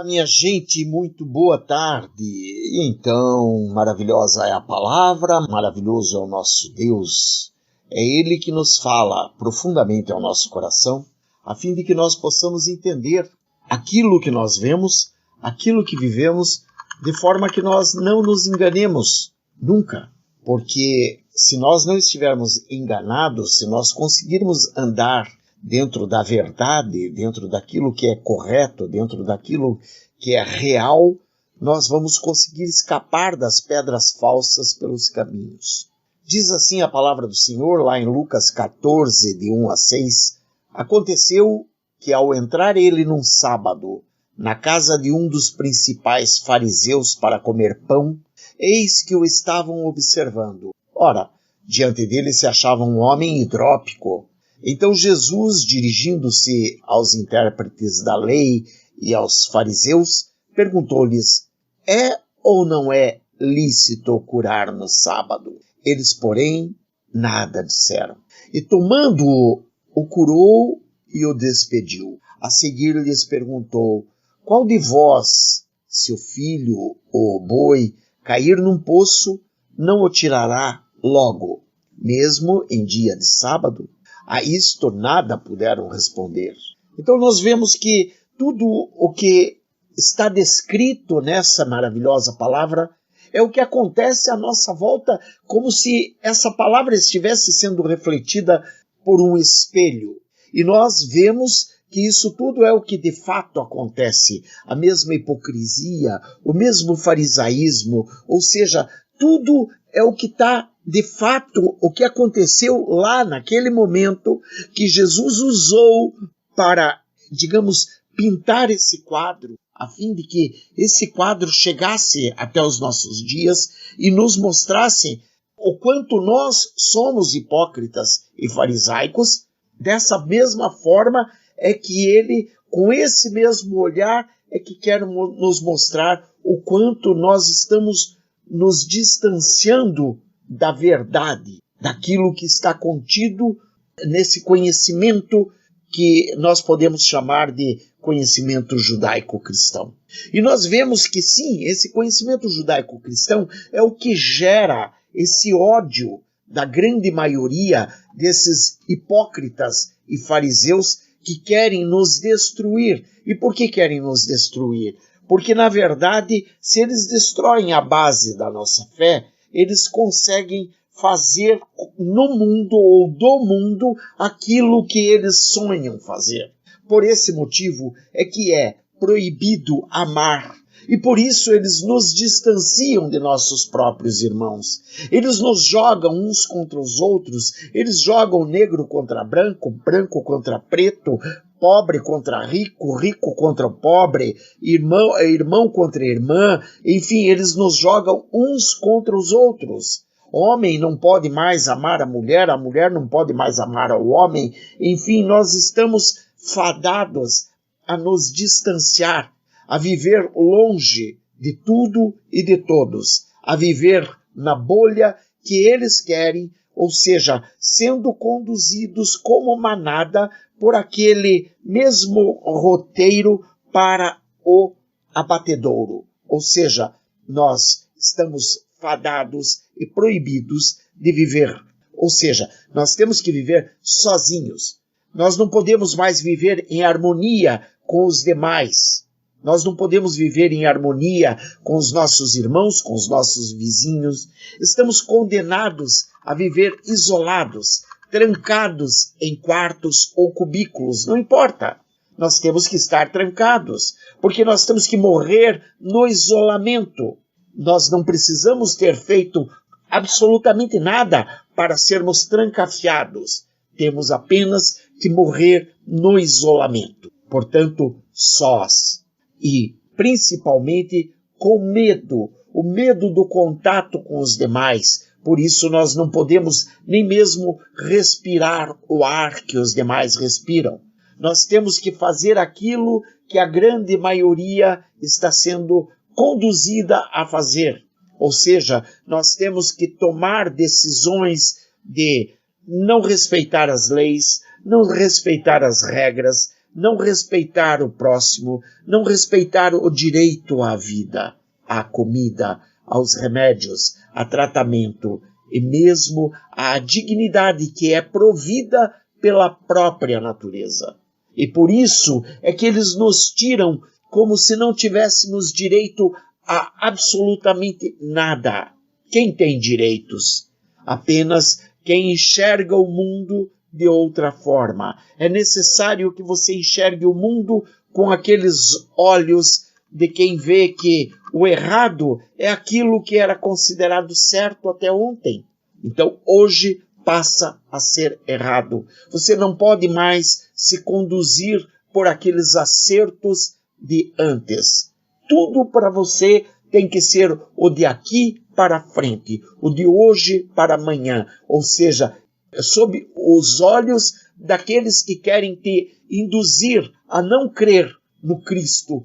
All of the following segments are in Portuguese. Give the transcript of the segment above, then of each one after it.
Minha gente, muito boa tarde. Então, maravilhosa é a palavra, maravilhoso é o nosso Deus. É Ele que nos fala profundamente ao nosso coração, a fim de que nós possamos entender aquilo que nós vemos, aquilo que vivemos, de forma que nós não nos enganemos nunca. Porque se nós não estivermos enganados, se nós conseguirmos andar dentro da verdade, dentro daquilo que é correto, dentro daquilo que é real, nós vamos conseguir escapar das pedras falsas pelos caminhos. Diz assim a palavra do Senhor, lá em Lucas 14, de 1 a 6, aconteceu que ao entrar ele num sábado, na casa de um dos principais fariseus para comer pão, eis que o estavam observando. Ora, diante dele se achava um homem hidrópico. Então Jesus, dirigindo-se aos intérpretes da lei e aos fariseus, perguntou-lhes: é ou não é lícito curar no sábado? Eles, porém, nada disseram. E tomando-o, o curou e o despediu. A seguir lhes perguntou: qual de vós, se o filho ou o boi cair num poço, não o tirará logo, mesmo em dia de sábado? A isto nada puderam responder. Então nós vemos que tudo o que está descrito nessa maravilhosa palavra é o que acontece à nossa volta, como se essa palavra estivesse sendo refletida por um espelho. E nós vemos que isso tudo é o que de fato acontece. A mesma hipocrisia, o mesmo farisaísmo, ou seja, tudo é o que está de fato o que aconteceu lá naquele momento que Jesus usou para, digamos, pintar esse quadro, a fim de que esse quadro chegasse até os nossos dias e nos mostrasse o quanto nós somos hipócritas e farisaicos. Dessa mesma forma é que ele, com esse mesmo olhar, é que quer nos mostrar o quanto nós estamos nos distanciando da verdade, daquilo que está contido nesse conhecimento que nós podemos chamar de conhecimento judaico-cristão. E nós vemos que sim, esse conhecimento judaico-cristão é o que gera esse ódio da grande maioria desses hipócritas e fariseus que querem nos destruir. E por que querem nos destruir? Porque, na verdade, se eles destroem a base da nossa fé, eles conseguem fazer no mundo ou do mundo aquilo que eles sonham fazer. Por esse motivo é que é proibido amar. E por isso eles nos distanciam de nossos próprios irmãos. Eles nos jogam uns contra os outros, eles jogam negro contra branco, branco contra preto, pobre contra rico, rico contra pobre, irmão contra irmã, enfim, eles nos jogam uns contra os outros. Homem não pode mais amar a mulher não pode mais amar ao homem, enfim, nós estamos fadados a nos distanciar, a viver longe de tudo e de todos, a viver na bolha que eles querem, ou seja, sendo conduzidos como manada por aquele mesmo roteiro para o abatedouro. Ou seja, nós estamos fadados e proibidos de viver. Ou seja, nós temos que viver sozinhos. Nós não podemos mais viver em harmonia com os demais. Nós não podemos viver em harmonia com os nossos irmãos, com os nossos vizinhos. Estamos condenados a viver isolados, trancados em quartos ou cubículos, não importa. Nós temos que estar trancados, porque nós temos que morrer no isolamento. Nós não precisamos ter feito absolutamente nada para sermos trancafiados. Temos apenas que morrer no isolamento. Portanto, sós. E, principalmente, com medo. O medo do contato com os demais. Por isso, nós não podemos nem mesmo respirar o ar que os demais respiram. Nós temos que fazer aquilo que a grande maioria está sendo conduzida a fazer. Ou seja, nós temos que tomar decisões de não respeitar as leis, não respeitar as regras, não respeitar o próximo, não respeitar o direito à vida, à comida, aos remédios, a tratamento e mesmo à dignidade que é provida pela própria natureza. E por isso é que eles nos tiram como se não tivéssemos direito a absolutamente nada. Quem tem direitos? Apenas quem enxerga o mundo de outra forma. É necessário que você enxergue o mundo com aqueles olhos de quem vê que o errado é aquilo que era considerado certo até ontem. Então, hoje passa a ser errado. Você não pode mais se conduzir por aqueles acertos de antes. Tudo para você tem que ser o de aqui para frente, o de hoje para amanhã, ou seja, sob os olhos daqueles que querem te induzir a não crer no Cristo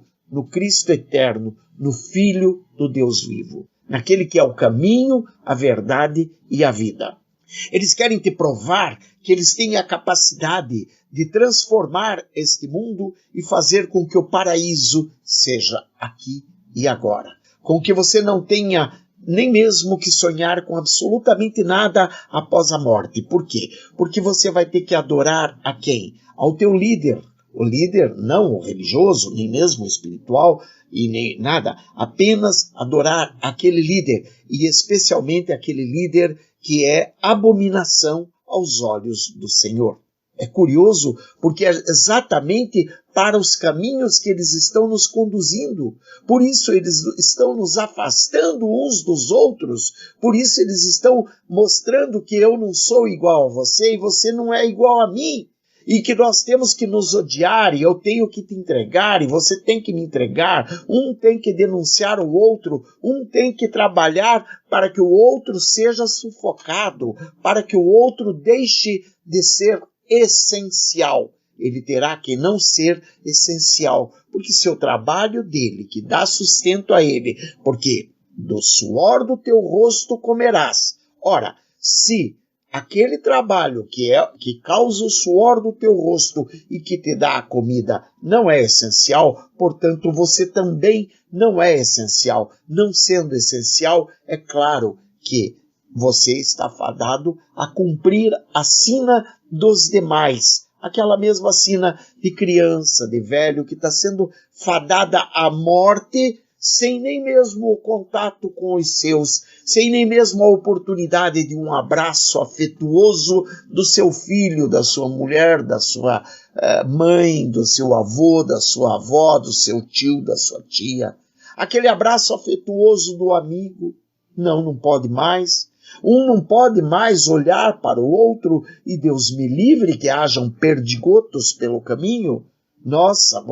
eterno, no Filho do Deus vivo, naquele que é o caminho, a verdade e a vida. Eles querem te provar que eles têm a capacidade de transformar este mundo e fazer com que o paraíso seja aqui e agora. Com que você não tenha nem mesmo que sonhar com absolutamente nada após a morte. Por quê? Porque você vai ter que adorar a quem? Ao teu líder. O líder, não o religioso, nem mesmo o espiritual, e nem nada. Apenas adorar aquele líder, e especialmente aquele líder que é abominação aos olhos do Senhor. É curioso, porque é exatamente para os caminhos que eles estão nos conduzindo. Por isso eles estão nos afastando uns dos outros. Por isso eles estão mostrando que eu não sou igual a você e você não é igual a mim. E que nós temos que nos odiar, e eu tenho que te entregar, e você tem que me entregar. Um tem que denunciar o outro, um tem que trabalhar para que o outro seja sufocado, para que o outro deixe de ser essencial. Ele terá que não ser essencial, porque se o trabalho dele, que dá sustento a ele, porque do suor do teu rosto comerás. Ora, se aquele trabalho que causa o suor do teu rosto e que te dá a comida não é essencial, portanto você também não é essencial. Não sendo essencial, é claro que você está fadado a cumprir a sina dos demais. Aquela mesma sina de criança, de velho, que está sendo fadada à morte sem nem mesmo o contato com os seus, sem nem mesmo a oportunidade de um abraço afetuoso do seu filho, da sua mulher, da sua mãe, do seu avô, da sua avó, do seu tio, da sua tia. Aquele abraço afetuoso do amigo. Não pode mais. Um não pode mais olhar para o outro e Deus me livre que hajam perdigotos pelo caminho. Nossa,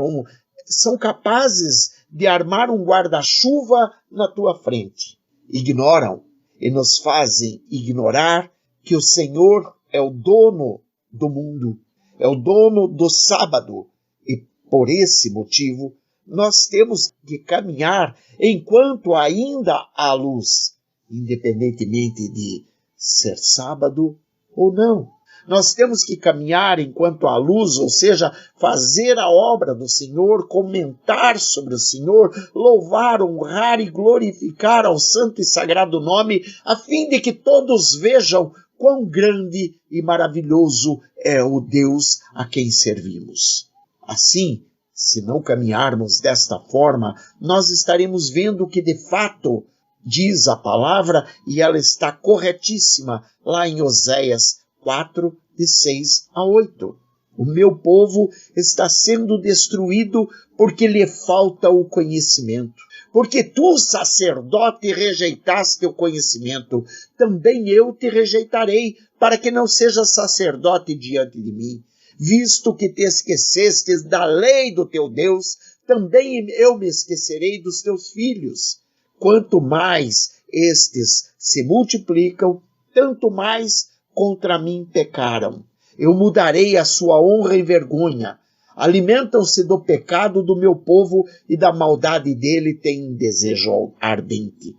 são capazes de armar um guarda-chuva na tua frente. Ignoram e nos fazem ignorar que o Senhor é o dono do mundo, é o dono do sábado. E por esse motivo, nós temos que caminhar enquanto ainda há luz, independentemente de ser sábado ou não. Nós temos que caminhar enquanto há luz, ou seja, fazer a obra do Senhor, comentar sobre o Senhor, louvar, honrar e glorificar ao santo e sagrado nome, a fim de que todos vejam quão grande e maravilhoso é o Deus a quem servimos. Assim, se não caminharmos desta forma, nós estaremos vendo que de fato diz a palavra, e ela está corretíssima lá em Oséias 4, de 6 a 8. O meu povo está sendo destruído porque lhe falta o conhecimento. Porque tu, sacerdote, rejeitaste o conhecimento, também eu te rejeitarei, para que não sejas sacerdote diante de mim. Visto que te esquecestes da lei do teu Deus, também eu me esquecerei dos teus filhos. Quanto mais estes se multiplicam, tanto mais contra mim pecaram. Eu mudarei a sua honra em vergonha. Alimentam-se do pecado do meu povo e da maldade dele têm desejo ardente.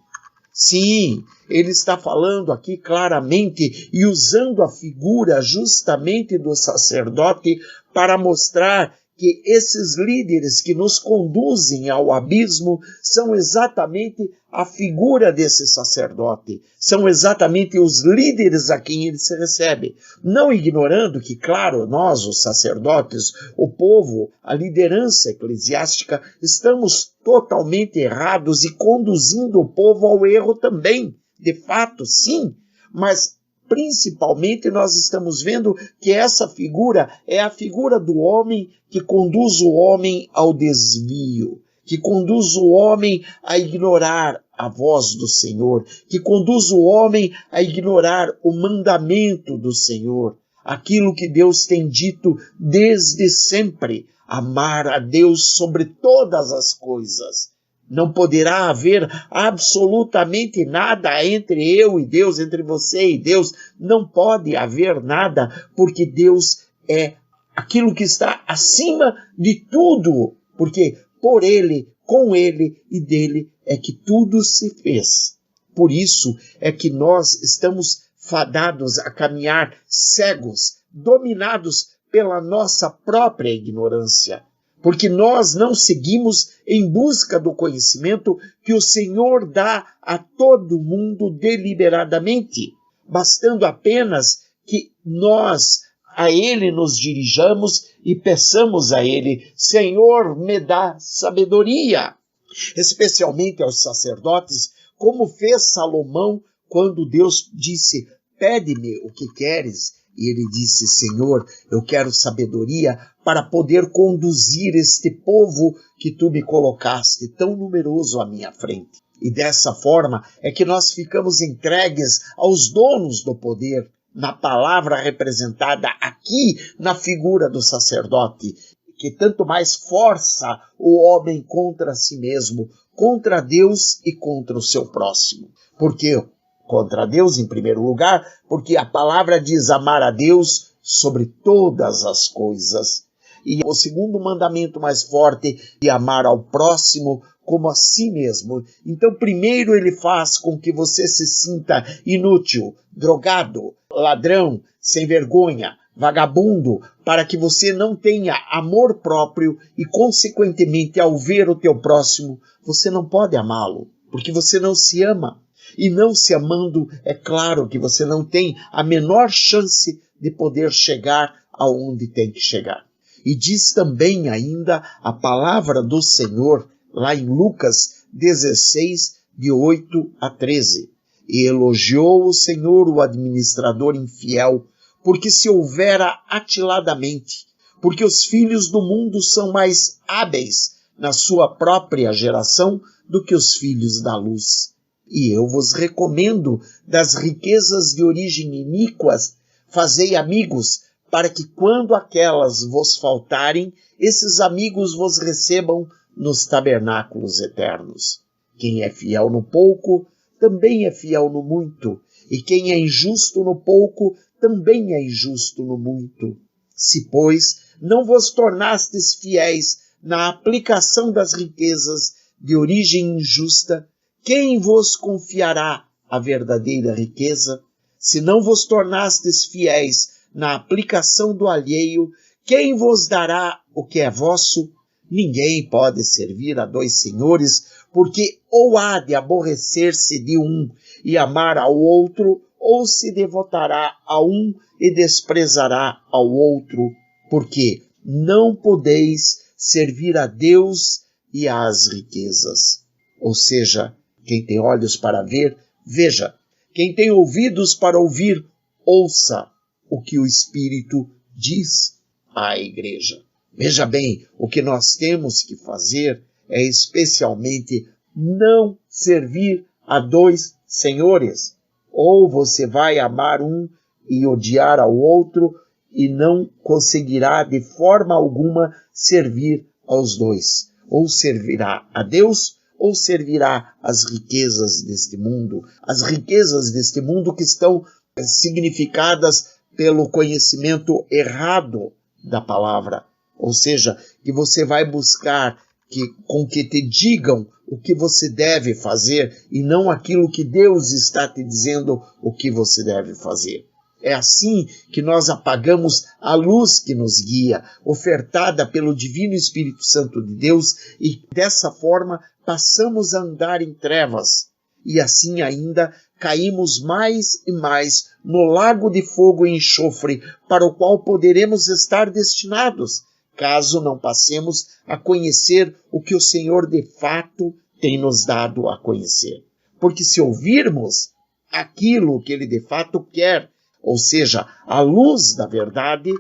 Sim, ele está falando aqui claramente e usando a figura justamente do sacerdote para mostrar que esses líderes que nos conduzem ao abismo são exatamente a figura desse sacerdote, são exatamente os líderes a quem ele se recebe. Não ignorando que, claro, nós, os sacerdotes, o povo, a liderança eclesiástica, estamos totalmente errados e conduzindo o povo ao erro também. De fato, sim, mas principalmente nós estamos vendo que essa figura é a figura do homem que conduz o homem ao desvio, que conduz o homem a ignorar a voz do Senhor, que conduz o homem a ignorar o mandamento do Senhor, aquilo que Deus tem dito desde sempre, amar a Deus sobre todas as coisas. Não poderá haver absolutamente nada entre eu e Deus, entre você e Deus. Não pode haver nada, porque Deus é aquilo que está acima de tudo. Porque por Ele, com Ele e dele é que tudo se fez. Por isso é que nós estamos fadados a caminhar cegos, dominados pela nossa própria ignorância. Porque nós não seguimos em busca do conhecimento que o Senhor dá a todo mundo deliberadamente, bastando apenas que nós a Ele nos dirijamos e peçamos a Ele: Senhor, me dá sabedoria. Especialmente aos sacerdotes, como fez Salomão quando Deus disse: pede-me o que queres. E ele disse: Senhor, eu quero sabedoria para poder conduzir este povo que tu me colocaste, tão numeroso à minha frente. E dessa forma é que nós ficamos entregues aos donos do poder, na palavra representada aqui na figura do sacerdote, que tanto mais força o homem contra si mesmo, contra Deus e contra o seu próximo. Por quê? Contra Deus, em primeiro lugar, porque a palavra diz amar a Deus sobre todas as coisas. E o segundo mandamento mais forte é amar ao próximo como a si mesmo. Então, primeiro ele faz com que você se sinta inútil, drogado, ladrão, sem vergonha, vagabundo, para que você não tenha amor próprio e, consequentemente, ao ver o teu próximo, você não pode amá-lo, porque você não se ama. E não se amando, é claro que você não tem a menor chance de poder chegar aonde tem que chegar. E diz também ainda a palavra do Senhor, lá em Lucas 16, de 8 a 13. E elogiou o Senhor o administrador infiel, porque se houvera atiladamente, porque os filhos do mundo são mais hábeis na sua própria geração do que os filhos da luz. E eu vos recomendo das riquezas de origem iníquas, fazei amigos, para que quando aquelas vos faltarem, esses amigos vos recebam nos tabernáculos eternos. Quem é fiel no pouco, também é fiel no muito, e quem é injusto no pouco, também é injusto no muito. Se, pois, não vos tornastes fiéis na aplicação das riquezas de origem injusta, quem vos confiará a verdadeira riqueza? Se não vos tornastes fiéis na aplicação do alheio, quem vos dará o que é vosso? Ninguém pode servir a dois senhores, porque ou há de aborrecer-se de um e amar ao outro, ou se devotará a um e desprezará ao outro, porque não podeis servir a Deus e às riquezas. Ou seja, quem tem olhos para ver, veja. Quem tem ouvidos para ouvir, ouça o que o Espírito diz à igreja. Veja bem, o que nós temos que fazer é especialmente não servir a dois senhores. Ou você vai amar um e odiar ao outro e não conseguirá de forma alguma servir aos dois. Ou servirá a Deus ou servirá as riquezas deste mundo. As riquezas deste mundo que estão significadas pelo conhecimento errado da palavra. Ou seja, que você vai buscar com que te digam o que você deve fazer e não aquilo que Deus está te dizendo o que você deve fazer. É assim que nós apagamos a luz que nos guia, ofertada pelo Divino Espírito Santo de Deus, e dessa forma passamos a andar em trevas. E assim ainda caímos mais e mais no lago de fogo e enxofre, para o qual poderemos estar destinados, caso não passemos a conhecer o que o Senhor de fato tem nos dado a conhecer. Porque se ouvirmos aquilo que Ele de fato quer, ou seja, a luz da verdade,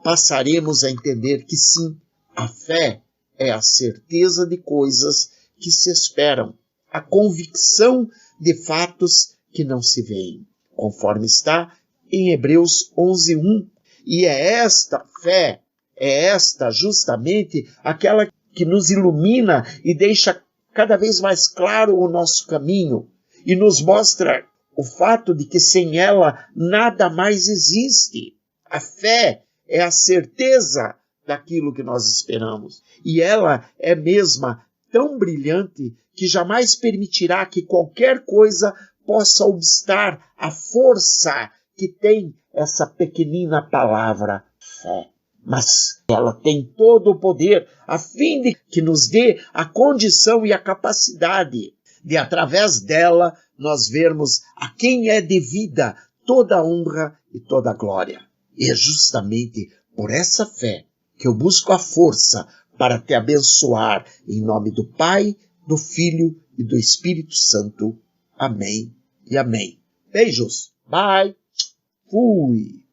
passaremos a entender que sim, a fé é a certeza de coisas que se esperam, a convicção de fatos que não se veem, conforme está em Hebreus 11:1. E é esta fé, é esta justamente aquela que nos ilumina e deixa cada vez mais claro o nosso caminho e nos mostra o fato de que sem ela nada mais existe. A fé é a certeza daquilo que nós esperamos. E ela é mesma tão brilhante que jamais permitirá que qualquer coisa possa obstar a força que tem essa pequenina palavra fé. Mas ela tem todo o poder a fim de que nos dê a condição e a capacidade de, através dela, nós vermos a quem é devida toda a honra e toda a glória. E é justamente por essa fé que eu busco a força para te abençoar, em nome do Pai, do Filho e do Espírito Santo. Amém e amém. Beijos. Bye. Fui.